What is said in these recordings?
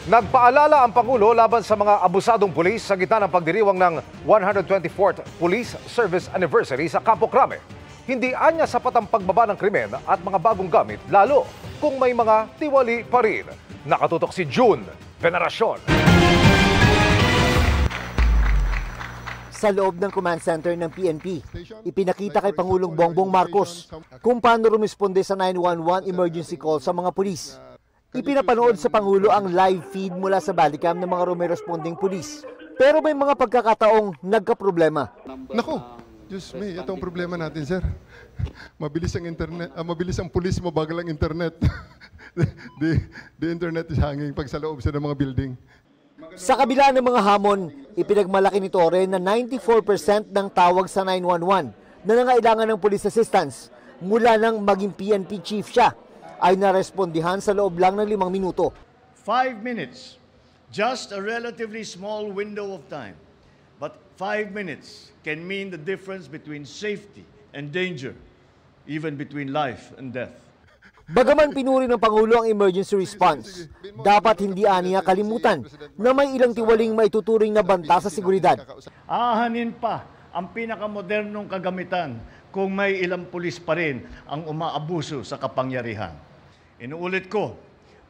Nagpaalala ang Pangulo laban sa mga abusadong pulis sa gitna ng pagdiriwang ng 124th Police Service Anniversary sa Campo Crame. Hindi anya sapat ang pagbaba ng krimen at mga bagong gamit, lalo kung may mga tiwali pa rin. Nakatutok si June Veneracion. Sa loob ng command center ng PNP, ipinakita kay Pangulong Bongbong Marcos kung paano rumisponde sa 911 emergency call sa mga pulis. Ipinapanood sa Pangulo ang live feed mula sa bodycam ng mga rumiresponding pulis. Pero may mga pagkakataong nagkaproblema. Nako, Diyos may, ito ang problema natin, sir. Mabilis ang internet, mabilis ang pulis, mabagal ang internet. the internet is hanging pag sa loob sa mga building. Sa kabila ng mga hamon, ipinagmalaki ni Torre na 94% ng tawag sa 911 na nangailangan ng police assistance mula nang maging PNP chief siya ay narespondihan sa loob lang ng 5 minuto. 5 minutes, just a relatively small window of time. But 5 minutes can mean the difference between safety and danger, even between life and death. Bagaman pinuri ng Pangulo ang emergency response, dapat hindi aniya kalimutan na may ilang tiwaling maituturing na banta sa seguridad. Ahanin pa ang pinakamodernong kagamitan kung may ilang pulis pa rin ang umaabuso sa kapangyarihan. Inuulit ko,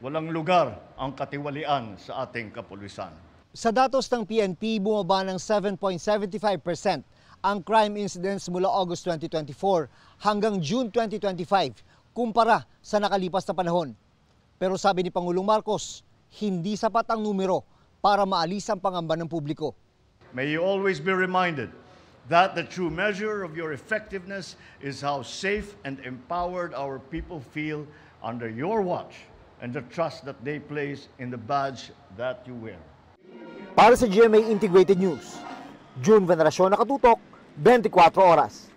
walang lugar ang katiwalian sa ating kapulisan. Sa datos ng PNP, bumaba ng 7.75% ang crime incidents mula August 2024 hanggang June 2025 kumpara sa nakalipas na panahon. Pero sabi ni Pangulong Marcos, hindi sapat ang numero para maalis ang pangamba ng publiko. May you always be reminded that the true measure of your effectiveness is how safe and empowered our people feel under your watch and the trust that they place in the badge that you wear. Para sa GMA Integrated News, June Veneracion, Nakatutok, 24 Oras.